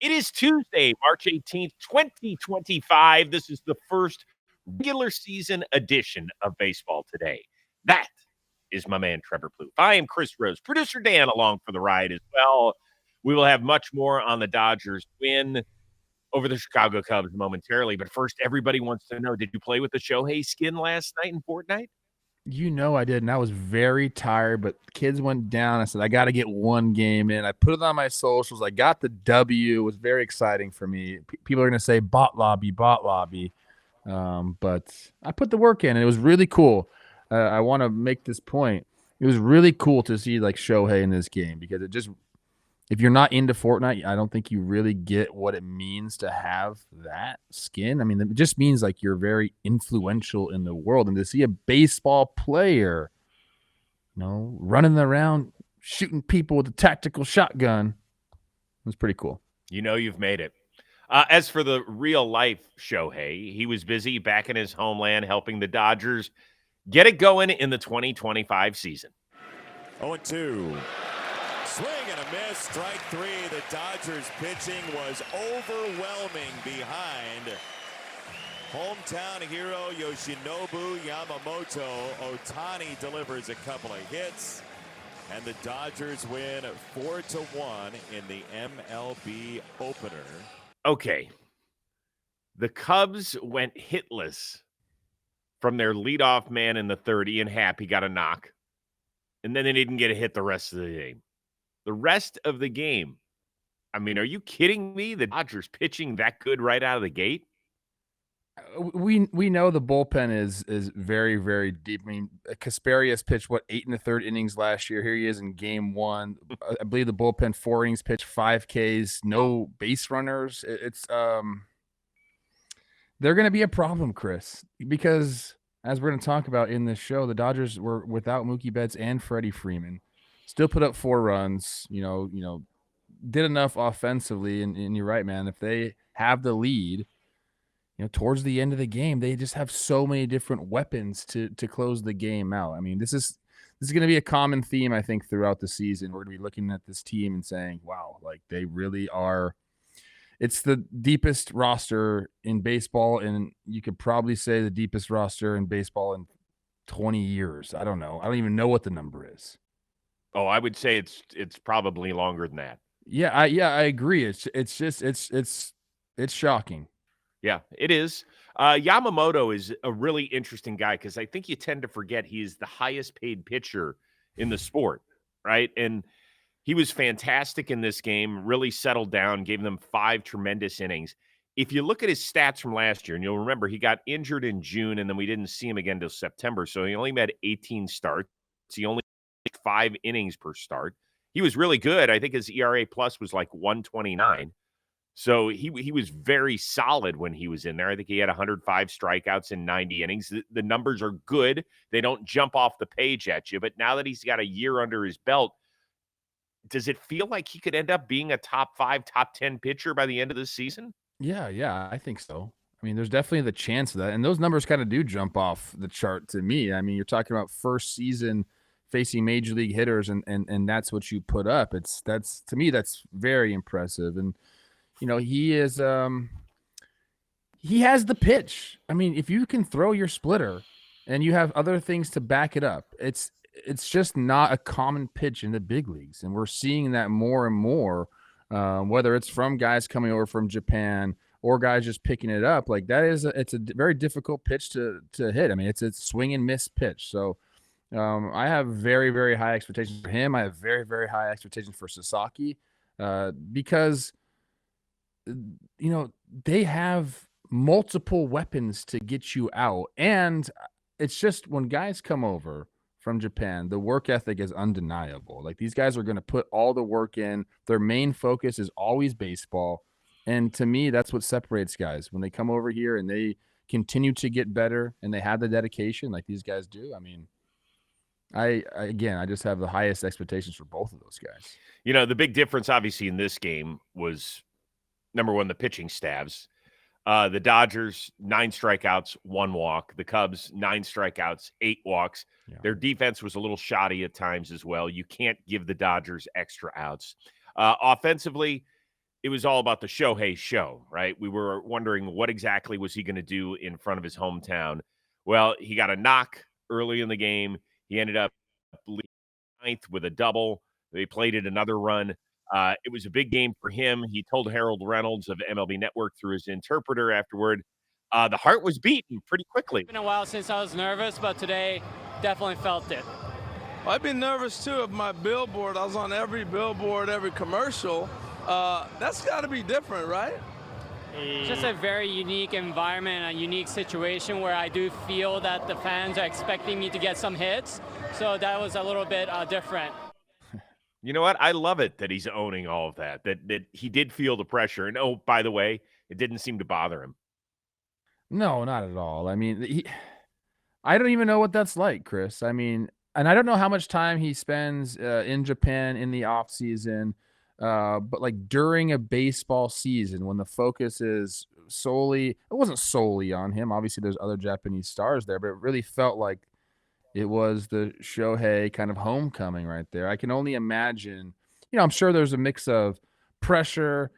It is Tuesday, March 18th, 2025. This is the first regular season edition of Baseball Today. That is my man, Trevor Plouffe. I am Chris Rose, producer Dan along for the ride as well. We will have much more on the Dodgers win over the Chicago Cubs momentarily. But first, everybody wants to know, did you play with the Shohei skin last night in Fortnite? You know I did, and I was very tired, but kids went down. I said, I got to get one game in. I put it on my socials. I got the W. It was very exciting for me. People are going to say bot lobby, bot lobby. But I put the work in, and it was really cool. I want to make this point. It was really cool to see like Shohei in this game because it just, if you're not into Fortnite, I don't think you really get what it means to have that skin. I mean, it just means like you're very influential in the world. And to see a baseball player, running around shooting people with a tactical shotgun was pretty cool. You know you've made it. As for the real life Shohei, he was busy back in his homeland helping the Dodgers get it going in the 2025 season. 0-2. Swing and a miss. Strike three. The Dodgers pitching was overwhelming behind hometown hero Yoshinobu Yamamoto. Ohtani delivers a couple of hits, and the Dodgers win 4-1 in the MLB opener. Okay. The Cubs went hitless from their leadoff man in the 30 and Happ. He got a knock, and then they didn't get a hit the rest of the game. The rest of the game, I mean, are you kidding me? The Dodgers pitching that good right out of the gate? We know the bullpen is very, very deep. I mean, Kasperius pitched 8 1/3 innings last year. Here he is in game one. I believe the bullpen 4 innings pitched, 5 Ks, no base runners. It's they're going to be a problem, Chris, because as we're going to talk about in this show, the Dodgers were without Mookie Betts and Freddie Freeman, still put up 4 runs. Did enough offensively, and you're right, man. If they have the lead, towards the end of the game, they just have so many different weapons to close the game out. I mean, this is going to be a common theme, I think, throughout the season. We're going to be looking at this team and saying, wow, like they really are. It's the deepest roster in baseball, and you could probably say the deepest roster in baseball in 20 years. I don't know. I don't even know what the number is. Oh, I would say it's probably longer than that. Yeah, I agree. It's shocking. Yeah, it is. Yamamoto is a really interesting guy because I think you tend to forget he is the highest paid pitcher in the sport, right? And he was fantastic in this game, really settled down, gave them 5 tremendous innings. If you look at his stats from last year, and you'll remember he got injured in June, and then we didn't see him again until September, so he only had 18 starts. He only had 5 innings per start. He was really good. I think his ERA plus was like 129. So he was very solid when he was in there. I think he had 105 strikeouts in 90 innings. The numbers are good. They don't jump off the page at you. But now that he's got a year under his belt, does it feel like he could end up being a top 5, top 10 pitcher by the end of the season? Yeah, I think so. I mean, there's definitely the chance of that. And those numbers kind of do jump off the chart to me. I mean, you're talking about first season facing major league hitters, and that's what you put up. That's to me, that's very impressive. And he is he has the pitch. I mean, if you can throw your splitter and you have other things to back it up, it's just not a common pitch in the big leagues. And we're seeing that more and more, whether it's from guys coming over from Japan or guys just picking it up. Like that it's a very difficult pitch to hit. I mean, it's a swing and miss pitch. So I have very, very high expectations for him. I have very, very high expectations for Sasaki because they have multiple weapons to get you out. And it's just when guys come over from Japan, the work ethic is undeniable. Like these guys are going to put all the work in. Their main focus is always baseball. And to me, that's what separates guys when they come over here and they continue to get better and they have the dedication like these guys do. I mean, I just have the highest expectations for both of those guys. The big difference obviously in this game was number one, the pitching staffs. The Dodgers, 9 strikeouts, 1 walk. The Cubs, 9 strikeouts, 8 walks. Yeah. Their defense was a little shoddy at times as well. You can't give the Dodgers extra outs. Offensively, it was all about the Shohei show, right? We were wondering what exactly was he going to do in front of his hometown. Well, he got a knock early in the game. He ended up leading ninth with a double. They played it another run. It was a big game for him. He told Harold Reynolds of MLB Network through his interpreter afterward, the heart was beating pretty quickly. It's been a while since I was nervous, but today definitely felt it. I've been nervous too of my billboard. I was on every billboard, every commercial. That's got to be different, right? It's just a very unique environment, a unique situation where I do feel that the fans are expecting me to get some hits. So that was a little bit different. You know what? I love it that he's owning all of that he did feel the pressure. And, oh, by the way, it didn't seem to bother him. No, not at all. I mean, I don't even know what that's like, Chris. I mean, and I don't know how much time he spends in Japan in the off season, but like during a baseball season when the focus is it wasn't solely on him. Obviously, there's other Japanese stars there, but it really felt like it was the Shohei kind of homecoming right there. I can only imagine, I'm sure there's a mix of pressure,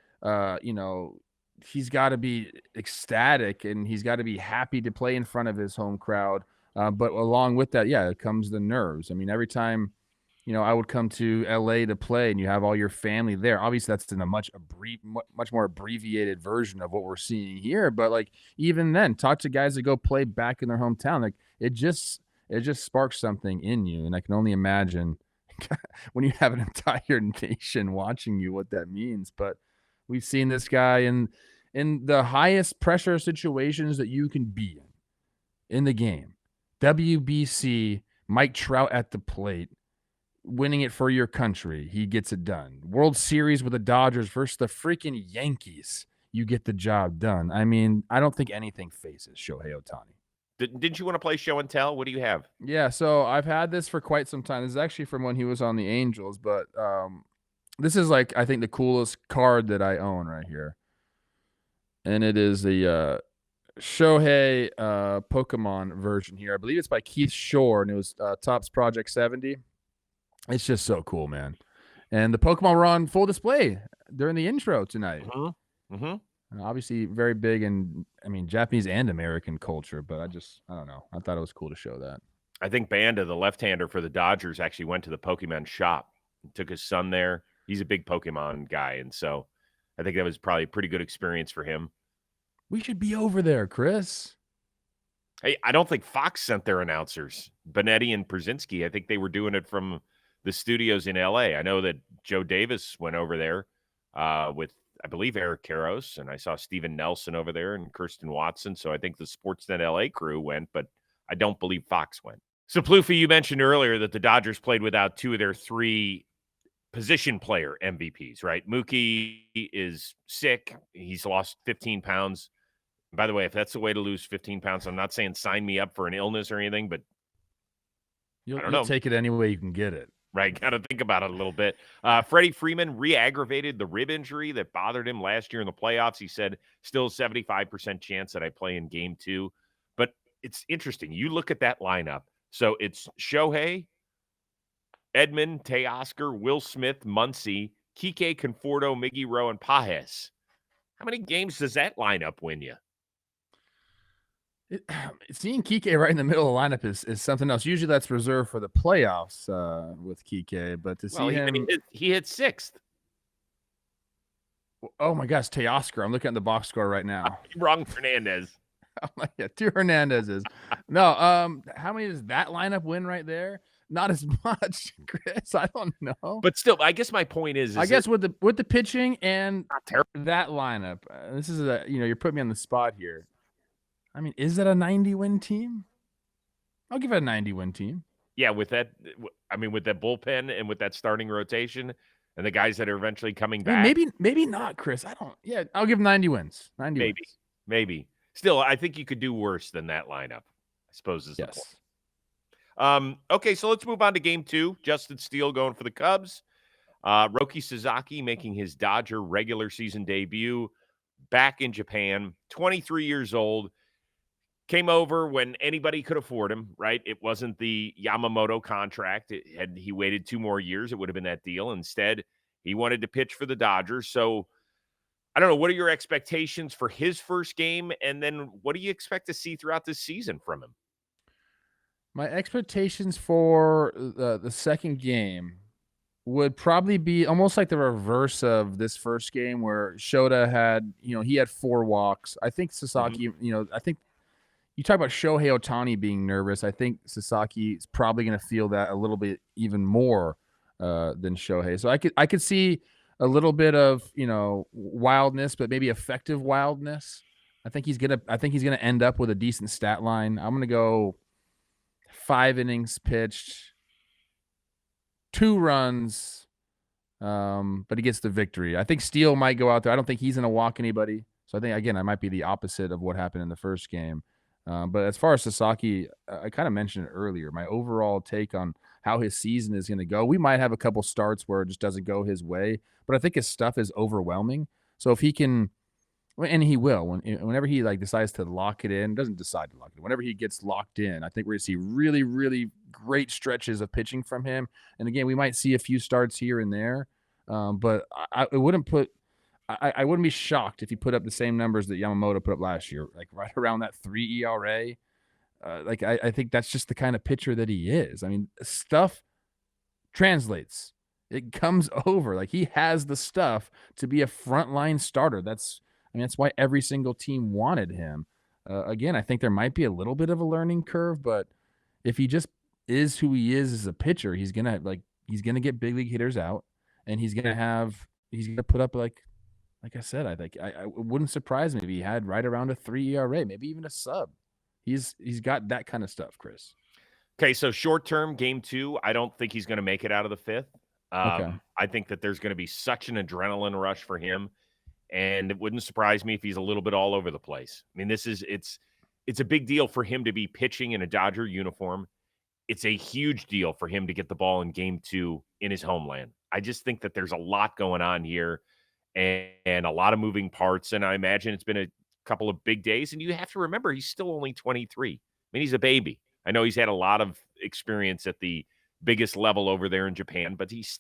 he's got to be ecstatic and he's got to be happy to play in front of his home crowd. But along with that, it comes the nerves. I mean, every time, I would come to LA to play and you have all your family there. Obviously, that's in a much more abbreviated version of what we're seeing here. But like, even then, talk to guys that go play back in their hometown. Like it just sparks something in you. And I can only imagine when you have an entire nation watching you, what that means. But we've seen this guy in the highest pressure situations that you can be in the game. WBC, Mike Trout at the plate, winning it for your country. He gets it done. World Series with the Dodgers versus the freaking Yankees. You get the job done. I mean, I don't think anything faces Shohei Ohtani. Didn't you want to play show and tell? What do you have? Yeah, so I've had this for quite some time. This is actually from when he was on the Angels, but this is like, I think, the coolest card that I own right here. And it is the Shohei Pokemon version here. I believe it's by Keith Shore, and it was Topps Project 70. It's just so cool, man. And the Pokemon were on full display during the intro tonight. Obviously very big in, Japanese and American culture, but I don't know. I thought it was cool to show that. I think Banda, the left-hander for the Dodgers, actually went to the Pokemon shop and took his son there. He's a big Pokemon guy, and so I think that was probably a pretty good experience for him. We should be over there, Chris. Hey, I don't think Fox sent their announcers, Benetti and Brzezinski. I think they were doing it from the studios in L.A. I know that Joe Davis went over there with, I believe, Eric Karros, and I saw Steven Nelson over there and Kirsten Watson. So I think the Sportsnet LA crew went, but I don't believe Fox went. So, Plouffe, you mentioned earlier that the Dodgers played without two of their three position player MVPs, right? Mookie is sick. He's lost 15 pounds. By the way, if that's the way to lose 15 pounds, I'm not saying sign me up for an illness or anything, but you'll take it any way you can get it. Right, got to think about it a little bit. Freddie Freeman re-aggravated the rib injury that bothered him last year in the playoffs. He said, still 75% chance that I play in game 2. But it's interesting. You look at that lineup. So it's Shohei, Edman, Teoscar, Will Smith, Muncy, Kike, Conforto, Miggy Rowe, and Pages. How many games does that lineup win you? Seeing Kike right in the middle of the lineup is something else. Usually that's reserved for the playoffs with Kike, but to see him... He hit 6th. Oh, my gosh, Teoscar. I'm looking at the box score right now. Wrong, Hernandez. Yeah, 2 Hernandezes. No, how many does that lineup win right there? Not as much, Chris. I don't know. But still, I guess my point is I guess with the pitching and that lineup, this is you're putting me on the spot here. I mean, is it a 90-win team? I'll give it a 90-win team. Yeah, with that bullpen and with that starting rotation and the guys that are eventually coming back. Maybe not, Chris. I'll give 90 wins. 90 wins. Maybe. Still, I think you could do worse than that lineup, I suppose is the point. Okay, so let's move on to game 2. Justin Steele going for the Cubs. Roki Sasaki making his Dodger regular season debut back in Japan, 23 years old. Came over when anybody could afford him, right? It wasn't the Yamamoto contract. Had he waited 2 more years, it would have been that deal. Instead, he wanted to pitch for the Dodgers. So I don't know. What are your expectations for his first game? And then what do you expect to see throughout this season from him? My expectations for the second game would probably be almost like the reverse of this first game where Shota had, he had 4 walks. I think Sasaki, I think you talk about Shohei Ohtani being nervous. I think Sasaki is probably going to feel that a little bit even more than Shohei. So I could see a little bit of, wildness, but maybe effective wildness. I think he's gonna end up with a decent stat line. I'm gonna go 5 innings pitched, 2 runs, but he gets the victory. I think Steele might go out there. I don't think he's going to walk anybody. So I think, again, I might be the opposite of what happened in the first game. But as far as Sasaki, I kind of mentioned it earlier, my overall take on how his season is going to go. We might have a couple starts where it just doesn't go his way, but I think his stuff is overwhelming. So if he can, and he will, whenever he decides to lock it in, doesn't decide to lock it in, whenever he gets locked in, I think we're going to see really, really great stretches of pitching from him. And again, we might see a few starts here and there, but I wouldn't be shocked if he put up the same numbers that Yamamoto put up last year, like right around that 3 ERA. I think that's just the kind of pitcher that he is. I mean, stuff translates. It comes over. Like, he has the stuff to be a frontline starter. That's why every single team wanted him. Again, I think there might be a little bit of a learning curve, but if he just is who he is as a pitcher, he's gonna get big league hitters out, and he's gonna put up like I said, I think it wouldn't surprise me if he had right around a 3 ERA, maybe even a sub. He's got that kind of stuff, Chris. Okay, so short term, game 2, I don't think he's going to make it out of the 5th. Okay. I think that there's going to be such an adrenaline rush for him. And it wouldn't surprise me if he's a little bit all over the place. I mean, it's a big deal for him to be pitching in a Dodger uniform. It's a huge deal for him to get the ball in game 2 in his homeland. I just think that there's a lot going on here and a lot of moving parts. And I imagine it's been a couple of big days. And you have to remember, he's still only 23. I mean, he's a baby. I know he's had a lot of experience at the biggest level over there in Japan, but he's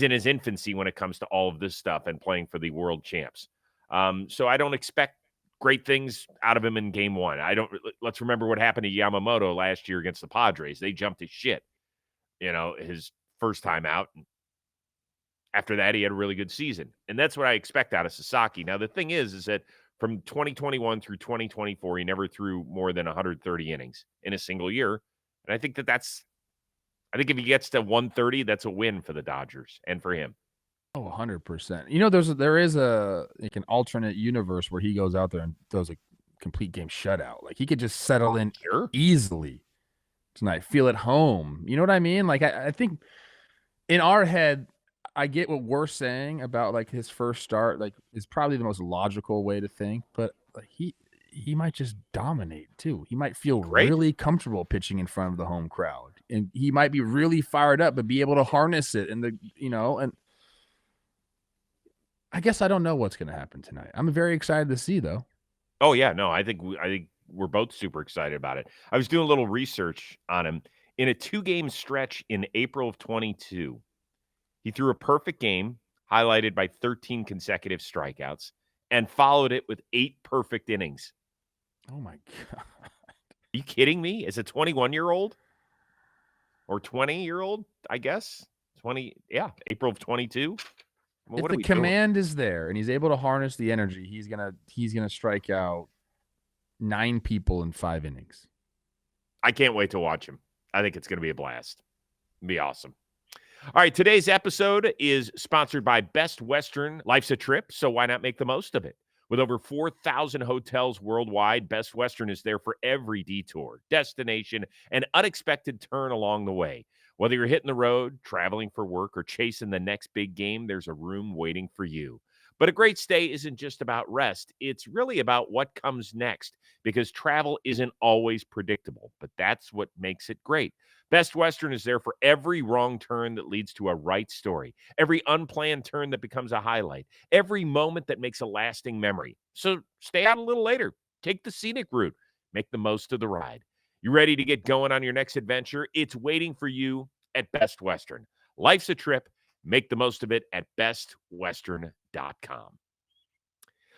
in his infancy when it comes to all of this stuff and playing for the world champs. So I don't expect great things out of him in game 1. Let's remember what happened to Yamamoto last year against the Padres. They jumped his shit, his first time out. After that, he had a really good season. And that's what I expect out of Sasaki. Now, the thing is that from 2021 through 2024, he never threw more than 130 innings in a single year. And I think I think if he gets to 130, that's a win for the Dodgers and for him. Oh, 100%. There is an alternate universe where he goes out there and does a complete game shutout. Like, he could just settle in easily tonight, feel at home. You know what I mean? Like, I think in our head, I get what we're saying about like his first start, like, is probably the most logical way to think, but like he might just dominate too. He might feel really comfortable pitching in front of the home crowd, and he might be really fired up, but be able to harness it. And and I guess I don't know what's going to happen tonight. I'm very excited to see, though. Oh yeah, no, I think we're both super excited about it. I was doing a little research on him in a 2-game stretch in April of 22. He threw a perfect game, highlighted by 13 consecutive strikeouts, and followed it with 8 perfect innings. Oh, my God. Are you kidding me? As a 21-year-old or 20-year-old, I guess? April of 22. If the command is there and he's able to harness the energy, he's gonna strike out 9 people in 5 innings. I can't wait to watch him. I think it's going to be a blast. It'll be awesome. All right, today's episode is sponsored by Best Western. Life's a trip, so why not make the most of it? With over 4,000 hotels worldwide, Best Western is there for every detour, destination, and unexpected turn along the way. Whether you're hitting the road, traveling for work, or chasing the next big game, there's a room waiting for you. But a great stay isn't just about rest. It's really about what comes next, because travel isn't always predictable, but that's what makes it great. Best Western is there for every wrong turn that leads to a right story, every unplanned turn that becomes a highlight, every moment that makes a lasting memory. So stay out a little later. Take the scenic route. Make the most of the ride. You ready to get going on your next adventure? It's waiting for you at Best Western. Life's a trip. Make the most of it at bestwestern.com.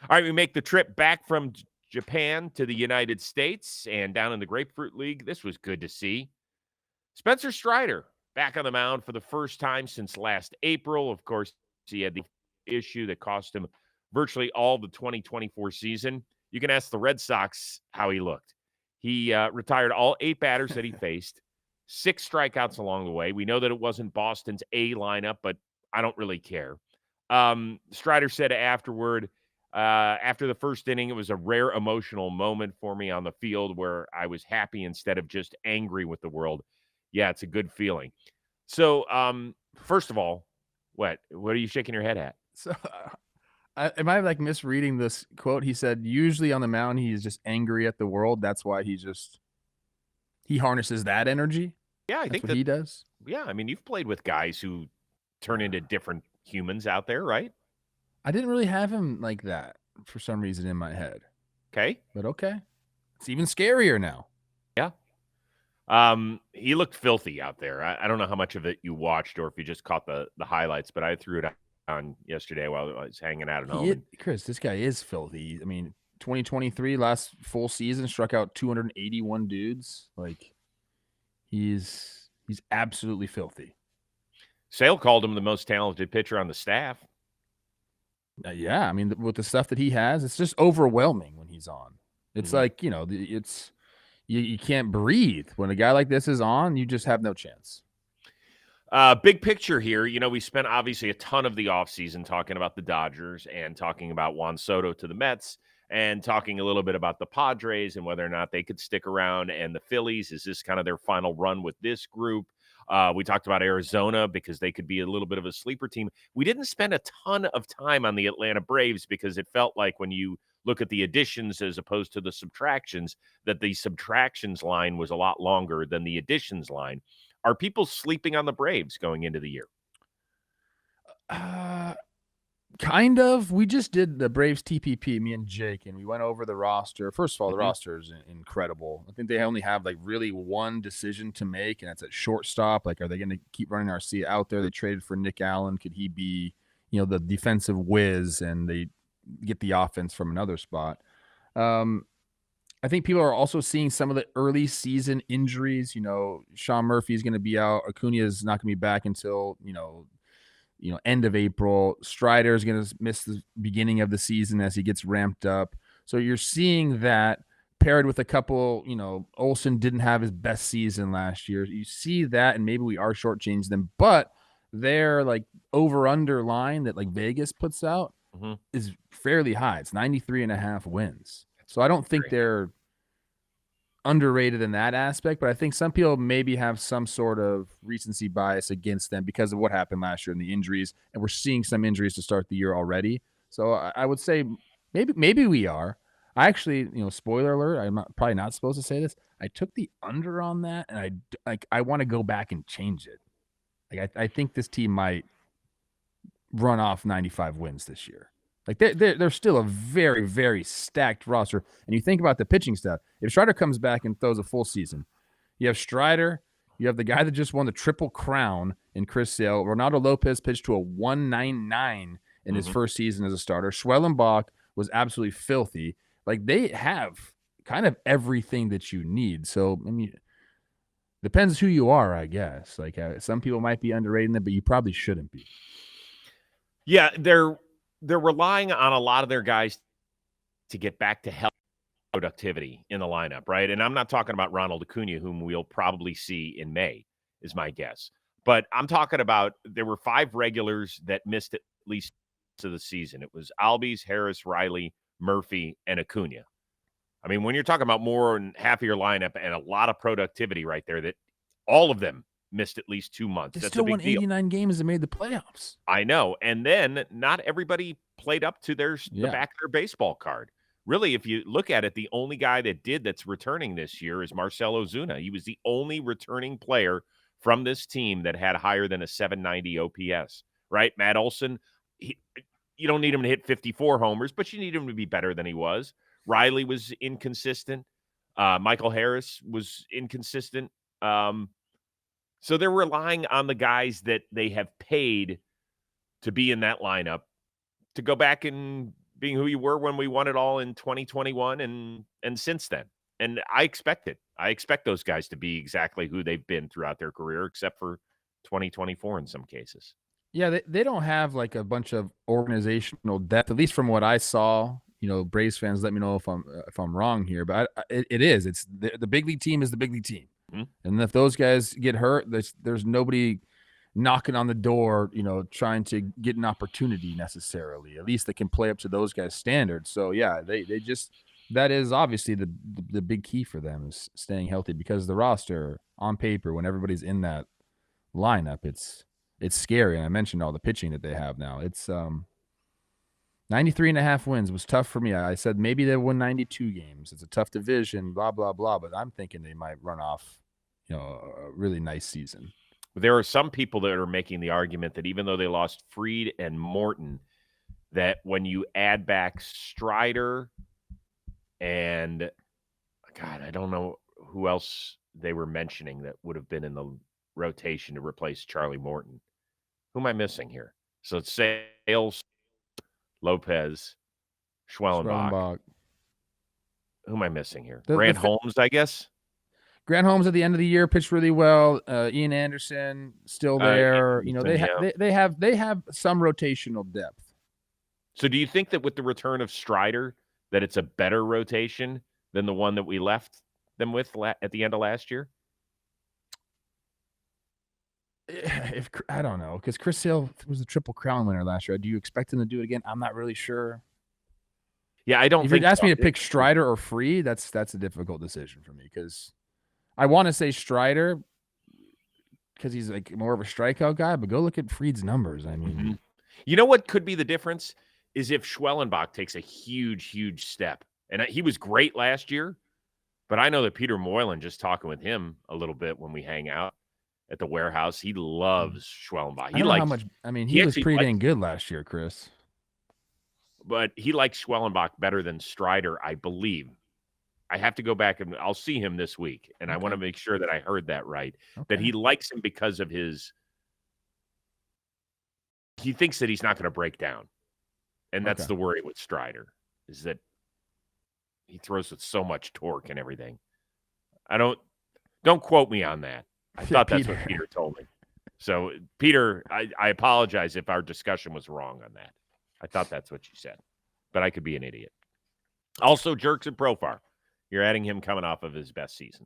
All right, we make the trip back from Japan to the United States and down in the Grapefruit League. This was good to see. Spencer Strider back on the mound for the first time since last April. Of course, he had the issue that cost him virtually all the 2024 season. You can ask the Red Sox how he looked. He retired all 8 batters that he faced, 6 strikeouts along the way. We know that it wasn't Boston's A lineup, but I don't really care. Strider said afterward, after the first inning, it was a rare emotional moment for me on the field where I was happy instead of just angry with the world. Yeah, it's a good feeling. So, first of all, what are you shaking your head at? So, am I like misreading this quote? He said, usually on the mound, he's just angry at the world. That's why he harnesses that energy. Yeah, I That's think what he does. Yeah, I mean, you've played with guys who turn into different humans out there, right? I didn't really have him like that for some reason in my head. Okay. But okay. It's even scarier now. Yeah. He looked filthy out there. I don't know how much of it you watched or if you just caught the highlights, but I threw it on yesterday while I was hanging out at home. Chris, this guy is filthy. I mean, 2023 last full season struck out 281 dudes. Like he's absolutely filthy. Sale called him the most talented pitcher on the staff. Yeah, I mean, with the stuff that he has, it's just overwhelming when he's on. It's like, it's you can't breathe. When a guy like this is on, you just have no chance. Big picture here, we spent obviously a ton of the offseason talking about the Dodgers and talking about Juan Soto to the Mets and talking a little bit about the Padres and whether or not they could stick around, and the Phillies. Is this kind of their final run with this group? We talked about Arizona because they could be a little bit of a sleeper team. We didn't spend a ton of time on the Atlanta Braves because it felt like when you look at the additions as opposed to the subtractions, that the subtractions line was a lot longer than the additions line. Are people sleeping on the Braves going into the year? Kind of. We just did the Braves TPP, me and Jake, and we went over the roster. First of all, the roster is incredible. I think they only have like really one decision to make, and that's at shortstop. Like, are they going to keep running Arcia out there? They traded for Nick Allen. Could he be, the defensive whiz, and they get the offense from another spot? I think people are also seeing some of the early season injuries. Sean Murphy is going to be out. Acuna is not going to be back until, end of April. Strider is going to miss the beginning of the season as he gets ramped up. So you're seeing that paired with a couple, Olsen didn't have his best season last year. You see that, and maybe we are shortchanging them, but their like over-under line that like Vegas puts out is fairly high. It's 93.5 wins. So I don't think they're underrated in that aspect, but I think some people maybe have some sort of recency bias against them because of what happened last year and the injuries, and we're seeing some injuries to start the year already. So I would say maybe we are. I actually, spoiler alert, I'm probably not supposed to say this. I took the under on that, and I want to go back and change it. Like I think this team might run off 95 wins this year. Like they're still a very, very stacked roster. And you think about the pitching stuff. If Strider comes back and throws a full season, you have Strider, you have the guy that just won the Triple Crown in Chris Sale. Ronaldo Lopez pitched to a 1.99 in his first season as a starter. Schwellenbach was absolutely filthy. Like they have kind of everything that you need. So, I mean, depends who you are, I guess. Like some people might be underrating them, but you probably shouldn't be. Yeah, they're relying on a lot of their guys to get back to health productivity in the lineup, right? And I'm not talking about Ronald Acuna, whom we'll probably see in May, is my guess. But I'm talking about there were 5 regulars that missed at least to the season. It was Albies, Harris, Riley, Murphy, and Acuna. I mean, when you're talking about more than half of your lineup and a lot of productivity right there, that all of them missed at least 2 months. They still won 89 games and made the playoffs. I know. And then not everybody played up to the back of their baseball card. Really, if you look at it, the only guy that's returning this year is Marcell Ozuna. He was the only returning player from this team that had higher than a 790 OPS, right? Matt Olson, you don't need him to hit 54 homers, but you need him to be better than he was. Riley was inconsistent. Michael Harris was inconsistent. So they're relying on the guys that they have paid to be in that lineup to go back and being who you were when we won it all in 2021 and since then. And I expect it. I expect those guys to be exactly who they've been throughout their career, except for 2024 in some cases. Yeah, they don't have like a bunch of organizational depth, at least from what I saw. Braves fans, let me know if I'm wrong here, but it is. It's the big league team is the big league team, and if those guys get hurt, there's nobody knocking on the door, trying to get an opportunity necessarily. At least they can play up to those guys' standards. So yeah, they just that is obviously the big key for them is staying healthy, because the roster on paper, when everybody's in that lineup, it's scary. And I mentioned all the pitching that they have now. It's 93.5 wins was tough for me. I said maybe they win 92 games. It's a tough division, blah, blah, blah. But I'm thinking they might run off, a really nice season. There are some people that are making the argument that even though they lost Fried and Morton, that when you add back Strider and, God, I don't know who else they were mentioning that would have been in the rotation to replace Charlie Morton. Who am I missing here? So it's Sales, Lopez, Schwellenbach. Who am I missing here? Grant Holmes, I guess. Grant Holmes at the end of the year pitched really well. Ian Anderson still there. They have some rotational depth. So do you think that with the return of Strider that it's a better rotation than the one that we left them with at the end of last year? I don't know, because Chris Sale was the Triple Crown winner last year. Do you expect him to do it again? I'm not really sure. Yeah, I don't. If you ask me to pick Strider or Fried, that's a difficult decision for me, because I want to say Strider because he's like more of a strikeout guy, but go look at Fried's numbers. I mean, you know what could be the difference is if Schwellenbach takes a huge step, and he was great last year, but I know that Peter Moylan, just talking with him a little bit when we hang out at the warehouse, he loves Schwellenbach. He likes how much. I mean, he was pretty dang good last year, Chris. But he likes Schwellenbach better than Strider, I believe. I have to go back and I'll see him this week, and I want to make sure that I heard that right. That he likes him because of his. He thinks that he's not going to break down, and that's the worry with Strider, is that he throws with so much torque and everything. Don't quote me on that. I thought that's what Peter told me. So, Peter, I apologize if our discussion was wrong on that. I thought that's what you said, but I could be an idiot. Also, Jerks and Profar. You're adding him coming off of his best season.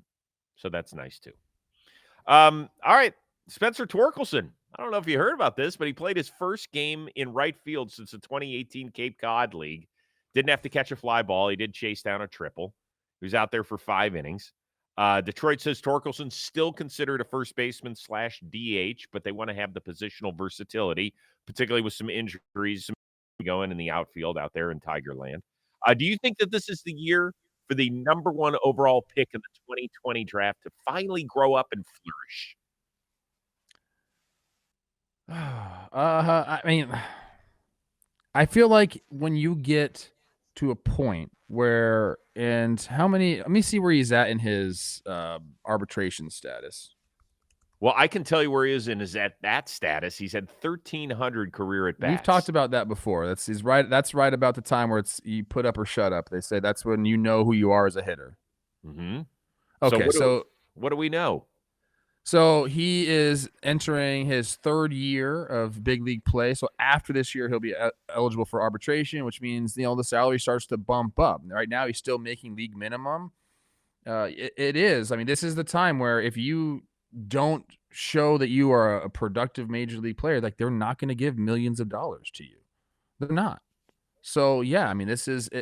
So that's nice, too. All right, Spencer Torkelson. I don't know if you heard about this, but he played his first game in right field since the 2018 Cape Cod League. Didn't have to catch a fly ball. He did chase down a triple. He was out there for 5 innings. Detroit says Torkelson's still considered a first baseman / DH, but they want to have the positional versatility, particularly with some injuries going in the outfield out there in Tigerland. Do you think that this is the year for the number 1 overall pick in the 2020 draft to finally grow up and flourish? I mean, I feel like when you get to a point where, and how many, let me see where he's at in his arbitration status. Well, I can tell you where he is in his at that status. He's had 1,300 career at bats. We've talked about that before. That's right about the time where it's you put up or shut up. They say that's when you know who you are as a hitter. Mm-hmm. Okay, so what do we know? So he is entering his 3rd year of big league play. So after this year, he'll be eligible for arbitration, which means the salary starts to bump up. Right now, he's still making league minimum. It is. I mean, this is the time where if you don't show that you are a productive major league player, like they're not going to give millions of dollars to you. They're not. So yeah, I mean,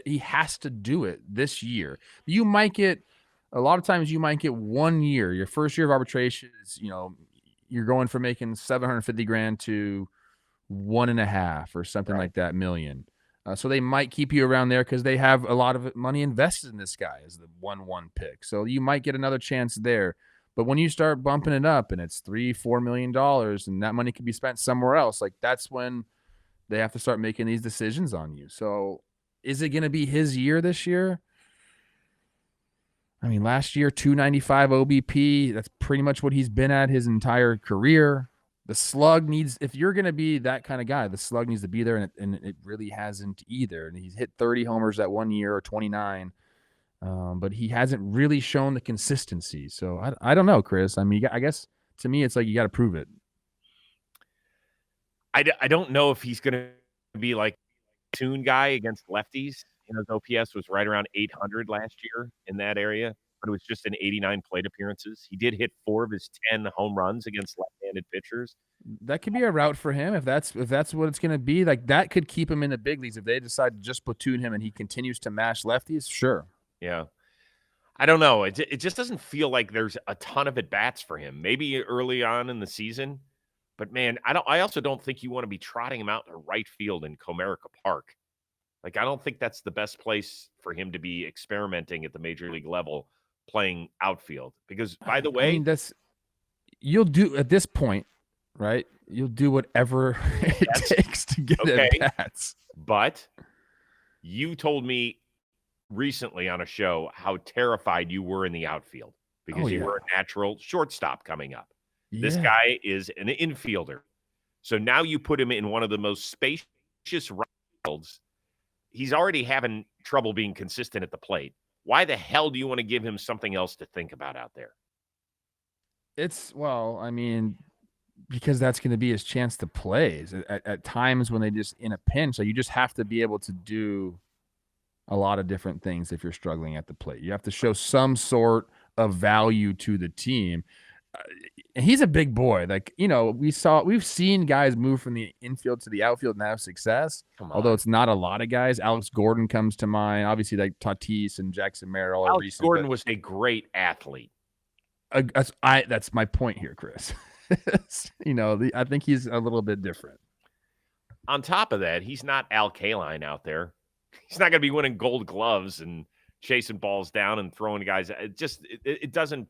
he has to do it this year. You might get. A lot of times you might get 1 year. Your first year of arbitration is, you're going from making $750,000 to 1.5 or something like that million. So they might keep you around there because they have a lot of money invested in this guy as the 1-1 pick. So you might get another chance there. But when you start bumping it up and it's $3-4 million and that money can be spent somewhere else, like that's when they have to start making these decisions on you. So is it going to be his year this year? I mean, last year, 295 OBP. That's pretty much what he's been at his entire career. The slug needs, if you're going to be that kind of guy, the slug needs to be there, and it really hasn't either. And he's hit 30 homers that 1 year or 29, but he hasn't really shown the consistency. So I don't know, Chris. I mean, I guess to me, it's like you got to prove it. I don't know if he's going to be like a tune guy against lefties. You know, his OPS was right around 800 last year in that area, but it was just in 89 plate appearances. He did hit 4 of his 10 home runs against left-handed pitchers. That could be a route for him if that's what it's going to be. Like, that could keep him in the big leagues if they decide to just platoon him and he continues to mash lefties. Sure. Yeah. I don't know. It just doesn't feel like there's a ton of at-bats for him. Maybe early on in the season, but man, I also don't think you want to be trotting him out in right field in Comerica Park. Like, I don't think that's the best place for him to be experimenting at the major league level playing outfield. Because, by the way, I mean, you'll do at this point, right? You'll do whatever it takes to get at bats. But you told me recently on a show how terrified you were in the outfield because you were a natural shortstop coming up. Yeah. This guy is an infielder. So now you put him in one of the most spacious right fields. He's already having trouble being consistent at the plate. Why the hell do you want to give him something else to think about out there? I mean, because that's going to be his chance to play. At times when they just in a pinch, so you just have to be able to do a lot of different things if you're struggling at the plate. You have to show some sort of value to the team. And he's a big boy. Like, you know, we've seen guys move from the infield to the outfield and have success. Although it's not a lot of guys. Alex Gordon comes to mind. Obviously, like Tatis and Jackson Merrill. Alex Gordon was a great athlete. That's my point here, Chris. You know, I think he's a little bit different. On top of that, he's not Al Kaline out there. He's not going to be winning Gold Gloves and chasing balls down and throwing guys. It doesn't.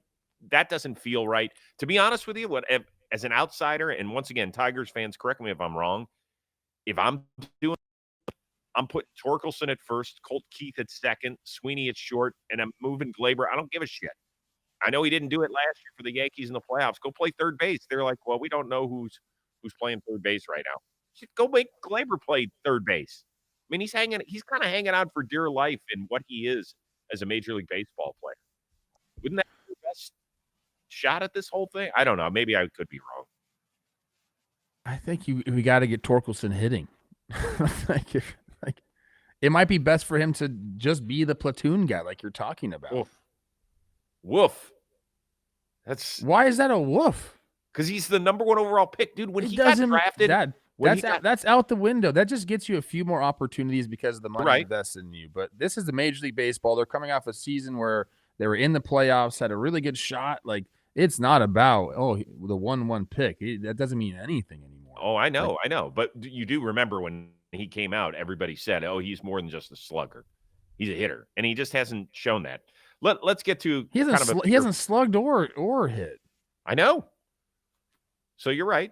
That doesn't feel right. To be honest with you, as an outsider, and once again, Tigers fans, correct me if I'm wrong. If I'm putting Torkelson at first, Colt Keith at second, Sweeney at short, and I'm moving Glaber. I don't give a shit. I know he didn't do it last year for the Yankees in the playoffs. Go play third base. They're like, well, we don't know who's playing third base right now. Go make Glaber play third base. I mean, he's kind of hanging out for dear life in what he is as a Major League Baseball player. Wouldn't that be the best shot at this whole thing? I don't know. Maybe I could be wrong. I think we got to get Torkelson hitting. It might be best for him to just be the platoon guy, like you're talking about. Woof. Why is that a woof? Because he's the number 1 overall pick, dude. When he got drafted, that's out the window. That just gets you a few more opportunities because of the money invested in you. But this is the Major League Baseball. They're coming off a season where they were in the playoffs, had a really good shot. Like, it's not about the 1-1 pick. That doesn't mean anything anymore. Oh, I know. But you do remember when he came out, everybody said, "Oh, he's more than just a slugger. He's a hitter," and he just hasn't shown that. Let's get to he hasn't slugged or hit. I know. So you're right.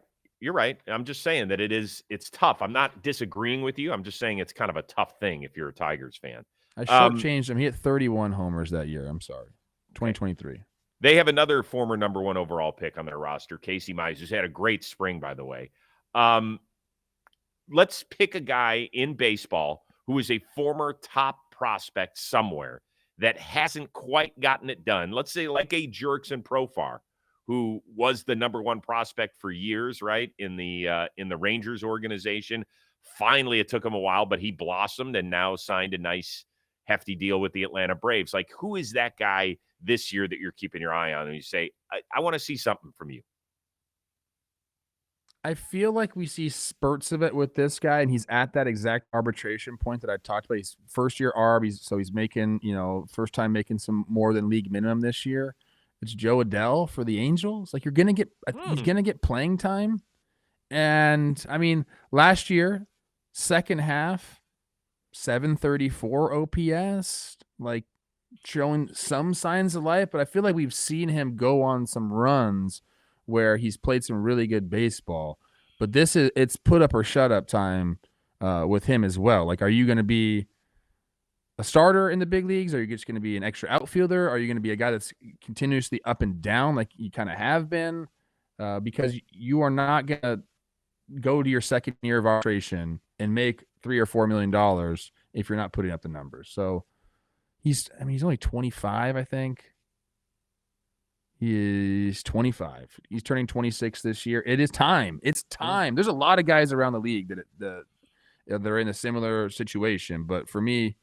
I'm just saying that it's tough. I'm not disagreeing with you. I'm just saying it's kind of a tough thing if you're a Tigers fan. I shortchanged him. He hit 31 homers that year. I'm sorry. 2023. They have another former number 1 overall pick on their roster, Casey Mize, who's had a great spring, by the way. Let's pick a guy in baseball who is a former top prospect somewhere that hasn't quite gotten it done. Let's say like a Jurickson Profar, who was the number 1 prospect for years, right, in the Rangers organization. Finally, it took him a while, but he blossomed and now signed a nice, hefty deal with the Atlanta Braves. Like, who is that guy this year that you're keeping your eye on and you say, I want to see something from you? I feel like we see spurts of it with this guy, and he's at that exact arbitration point that I talked about. He's first-year arb, he's making, first time making some more than league minimum this year. It's Joe Adell for the Angels. Like, he's gonna get playing time. And I mean, last year, second half, 734 OPS, like showing some signs of life, but I feel like we've seen him go on some runs where he's played some really good baseball. But it's put up or shut up time with him as well. Like, are you going to be a starter in the big leagues? Are you just going to be an extra outfielder? Are you going to be a guy that's continuously up and down like you kind of have been? because you are not going to go to your second year of arbitration and make $3 or $4 million if you're not putting up the numbers. So he's only 25, I think. He is 25. He's turning 26 this year. It is time. It's time. There's a lot of guys around the league that they're in a similar situation. But for me,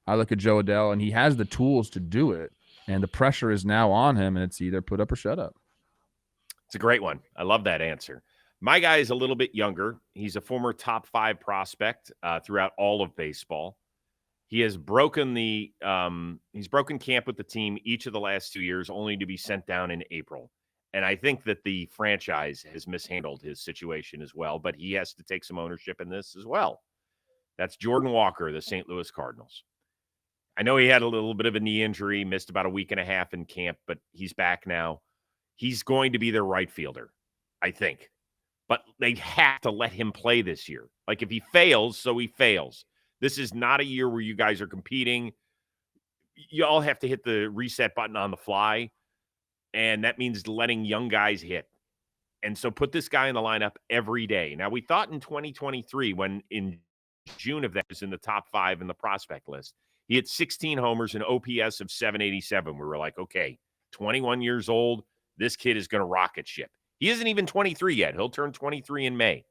I look at Joe Adell, and he has the tools to do it. And the pressure is now on him, and it's either put up or shut up. It's a great one. I love that answer. My guy is a little bit younger. He's a former top 5 prospect throughout all of baseball. He has broken camp with the team each of the last 2 years, only to be sent down in April. And I think that the franchise has mishandled his situation as well, but he has to take some ownership in this as well. That's Jordan Walker, the St. Louis Cardinals. I know he had a little bit of a knee injury, missed about a week and a half in camp, but he's back now. He's going to be their right fielder, I think. But they have to let him play this year. Like, if he fails, so he fails. This is not a year where you guys are competing. You all have to hit the reset button on the fly, and that means letting young guys hit. And so put this guy in the lineup every day. Now, we thought in 2023, when in June of that was in the top 5 in the prospect list, he had 16 homers and OPS of 787. We were like, okay, 21 years old, this kid is going to rocket ship. He isn't even 23 yet. He'll turn 23 in May.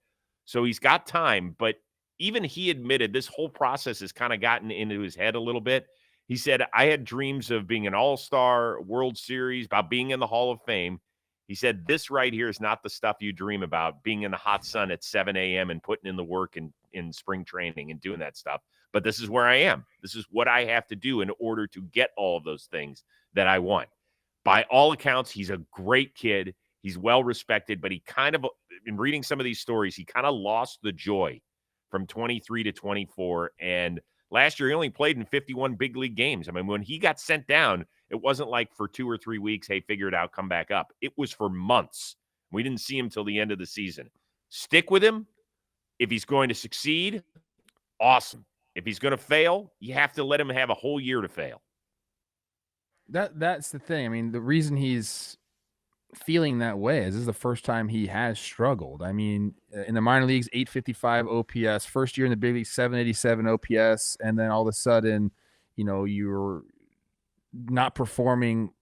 So he's got time, but even he admitted this whole process has kind of gotten into his head a little bit. He said, I had dreams of being an all-star, World Series, about being in the Hall of Fame. He said, this right here is not the stuff you dream about, being in the hot sun at 7 a.m. and putting in the work in spring training and doing that stuff. But this is where I am. This is what I have to do in order to get all of those things that I want. By all accounts, he's a great kid. He's well-respected, but he kind of, in reading some of these stories, he kind of lost the joy from 23 to 24. And last year, he only played in 51 big league games. I mean, when he got sent down, it wasn't like for 2 or 3 weeks, hey, figure it out, come back up. It was for months. We didn't see him till the end of the season. Stick with him. If he's going to succeed, awesome. If he's going to fail, you have to let him have a whole year to fail. That's the thing. I mean, the reason he's feeling that way is this is the first time he has struggled. I mean, in the minor leagues, 855 OPS, first year in the big league, 787 OPS, and then all of a sudden, you're not performing,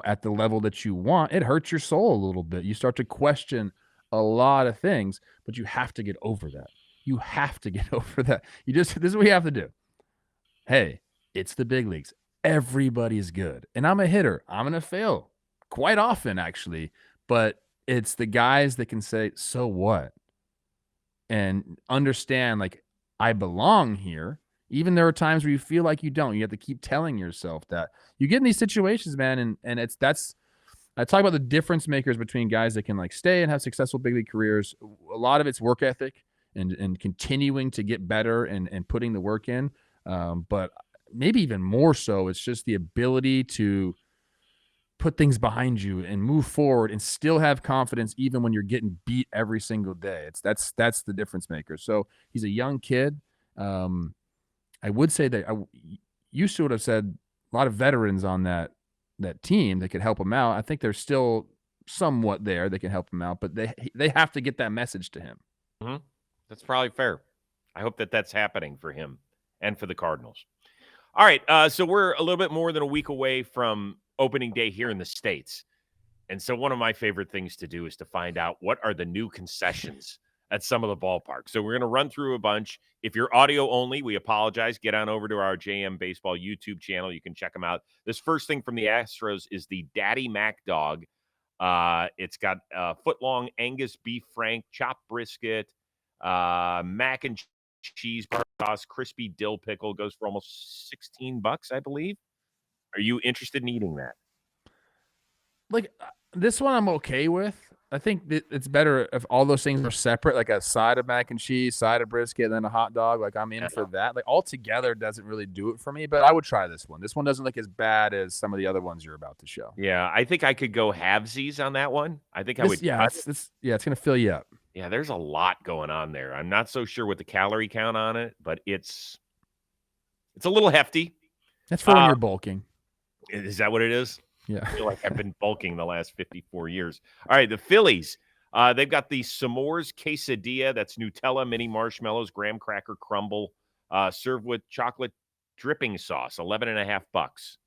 at the level that you want. It hurts your soul a little bit. You start to question a lot of things, but you have to get over that. You have to get over that. This is what you have to do. Hey, it's the big leagues. Everybody's good. And I'm a hitter. I'm going to fail quite often, actually. But it's the guys that can say, so what? And understand, like, I belong here. Even there are times where you feel like you don't. You have to keep telling yourself that. You get in these situations, man, and I talk about the difference makers between guys that can, like, stay and have successful big league careers. A lot of it's work ethic and continuing to get better and putting the work in. But maybe even more so, it's just the ability to put things behind you and move forward and still have confidence even when you're getting beat every single day. That's the difference maker. So he's a young kid. I would say that I used to would have said a lot of veterans on that team that could help him out. I think there's still somewhat there that can help him out, but they have to get that message to him. Mm-hmm. That's probably fair. I hope that's happening for him and for the Cardinals. All right, so we're a little bit more than a week away from opening day here in the States. And so one of my favorite things to do is to find out what are the new concessions at some of the ballparks. So we're going to run through a bunch. If you're audio only, we apologize. Get on over to our JM Baseball YouTube channel. You can check them out. This first thing from the Astros is the Daddy Mac dog. It's got a foot-long Angus beef frank, chopped brisket, mac and cheese, sauce, crispy dill pickle, goes for almost $16, I believe. Are you interested in eating that? Like, this one I'm okay with. I think it's better if all those things are separate, like a side of mac and cheese, side of brisket, and then a hot dog. Like, I'm in for that. Like, all together doesn't really do it for me, but I would try this one. This one doesn't look as bad as some of the other ones you're about to show. Yeah, I think I could go halvesies on that one. I think I would. Yeah, it's going to fill you up. Yeah, there's a lot going on there. I'm not so sure what the calorie count on it, but it's a little hefty. That's for when you're bulking. Is that what it is? Yeah. I feel like I've been bulking the last 54 years. All right, the Phillies. They've got the S'mores quesadilla. That's Nutella, mini marshmallows, graham cracker crumble, served with chocolate dripping sauce. $11.50.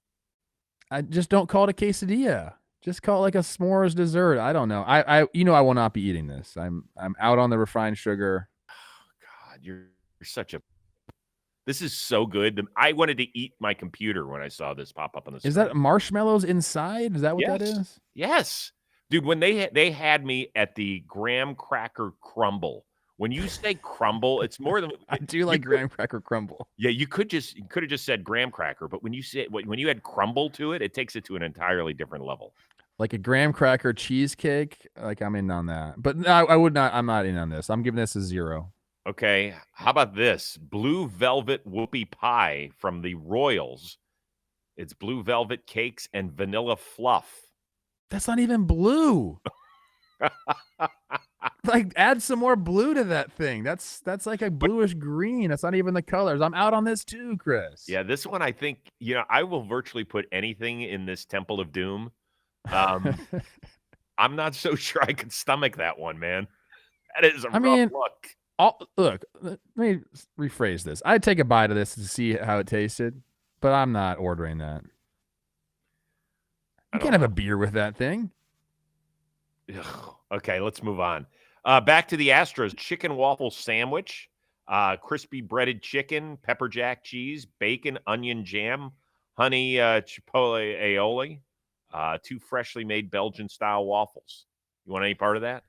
I just don't call it a quesadilla. Just call it like a s'mores dessert. I don't know. I I will not be eating this. I'm out on the refined sugar. God, you're such a. This is so good. I wanted to eat my computer when I saw this pop up on the screen. Is that marshmallows inside? Is that what that Yes. is? Yes. Dude, when they had me at the graham cracker crumble. When you say crumble, it's more than I do like graham cracker crumble. Yeah, you could have just said graham cracker, but when you add crumble to it, it takes it to an entirely different level. Like a graham cracker cheesecake, like I'm in on that. But no, I would not. I'm not in on this. I'm giving this a 0. Okay, how about this? Blue velvet whoopie pie from the Royals. It's blue velvet cakes and vanilla fluff. That's not even blue. Like, add some more blue to that thing. That's like a bluish green. That's not even the colors. I'm out on this too, Chris. Yeah, this one I think, I will virtually put anything in this Temple of Doom. I'm not so sure I could stomach that one, man. That is a rough look. Look, let me rephrase this. I'd take a bite of this to see how it tasted, but I'm not ordering that. You can't have a beer with that thing. Ugh. Okay, let's move on. Back to the Astros. Chicken waffle sandwich, crispy breaded chicken, pepper jack cheese, bacon, onion jam, honey chipotle aioli, 2 freshly made Belgian-style waffles. You want any part of that?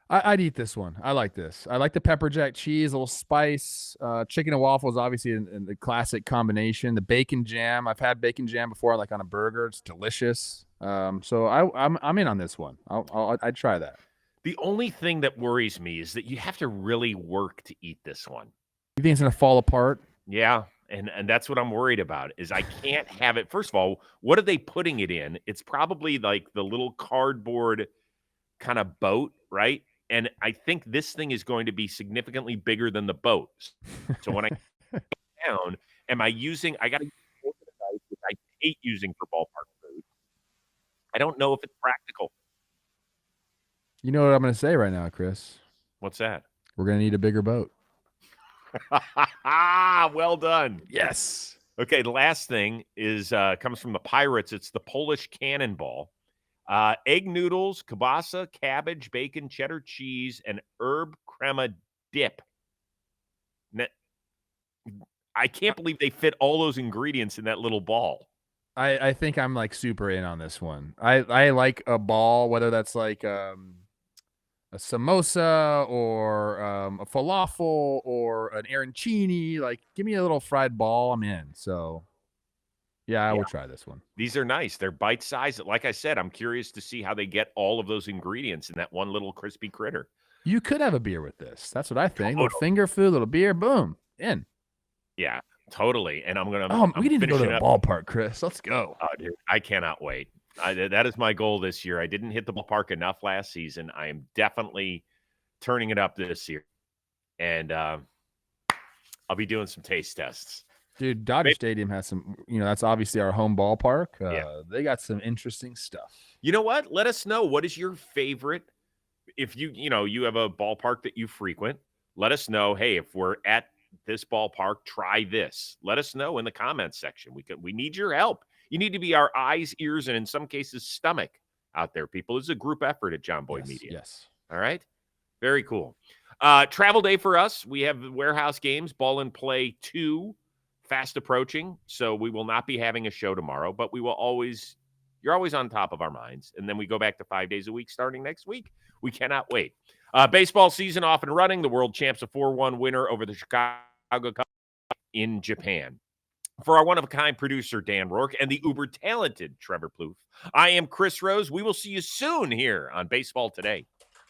I'd eat this one. I like this. I like the pepper jack cheese, a little spice. Chicken and waffles, obviously, in the classic combination. The bacon jam. I've had bacon jam before, like on a burger. It's delicious. So I'm in on this one. I'd try that. The only thing that worries me is that you have to really work to eat this one. You think it's gonna fall apart? Yeah, and that's what I'm worried about. Is I can't have it. First of all, what are they putting it in? It's probably like the little cardboard kind of boat, right? And I think this thing is going to be significantly bigger than the boat. So when I get down, I got to use organized, which I hate using for ballpark food. I don't know if it's practical. You know what I'm going to say right now, Chris? What's that? We're going to need a bigger boat. Well done. Yes. Okay, the last thing is comes from the Pirates. It's the Polish Cannonball. Egg noodles, kielbasa, cabbage, bacon, cheddar cheese, and herb crema dip. I can't believe they fit all those ingredients in that little ball. I think I'm like super in on this one. I like a ball, whether that's like a samosa or a falafel or an arancini. Like, give me a little fried ball. I'm in. So, yeah, I will try this one. These are nice. They're bite-sized. Like I said, I'm curious to see how they get all of those ingredients in that one little crispy critter. You could have a beer with this. That's what I think. Little finger food, little beer, boom, in. Yeah, totally. And I'm gonna. We need to go to the ballpark, Chris. Let's go. Oh, dude, I cannot wait. That is my goal this year. I didn't hit the ballpark enough last season. I am definitely turning it up this year, and I'll be doing some taste tests. Dude, Dodger Stadium has some, that's obviously our home ballpark. They got some interesting stuff. You know what? Let us know. What is your favorite? If you have a ballpark that you frequent, let us know. Hey, if we're at this ballpark, try this. Let us know in the comments section. We need your help. You need to be our eyes, ears, and in some cases, stomach out there, people. It's a group effort at John Boyd Media. Yes. All right. Very cool. Travel day for us. We have warehouse games, Ball and Play 2. Fast approaching, so we will not be having a show tomorrow, but you're always on top of our minds. And then we go back to 5 days a week starting next week. We cannot wait. Baseball season off and running. The world champs, a 4-1 winner over the Chicago Cubs in Japan. For our one-of-a-kind producer, Dan Rourke, and the uber-talented Trevor Plouffe, I am Chris Rose. We will see you soon here on Baseball Today.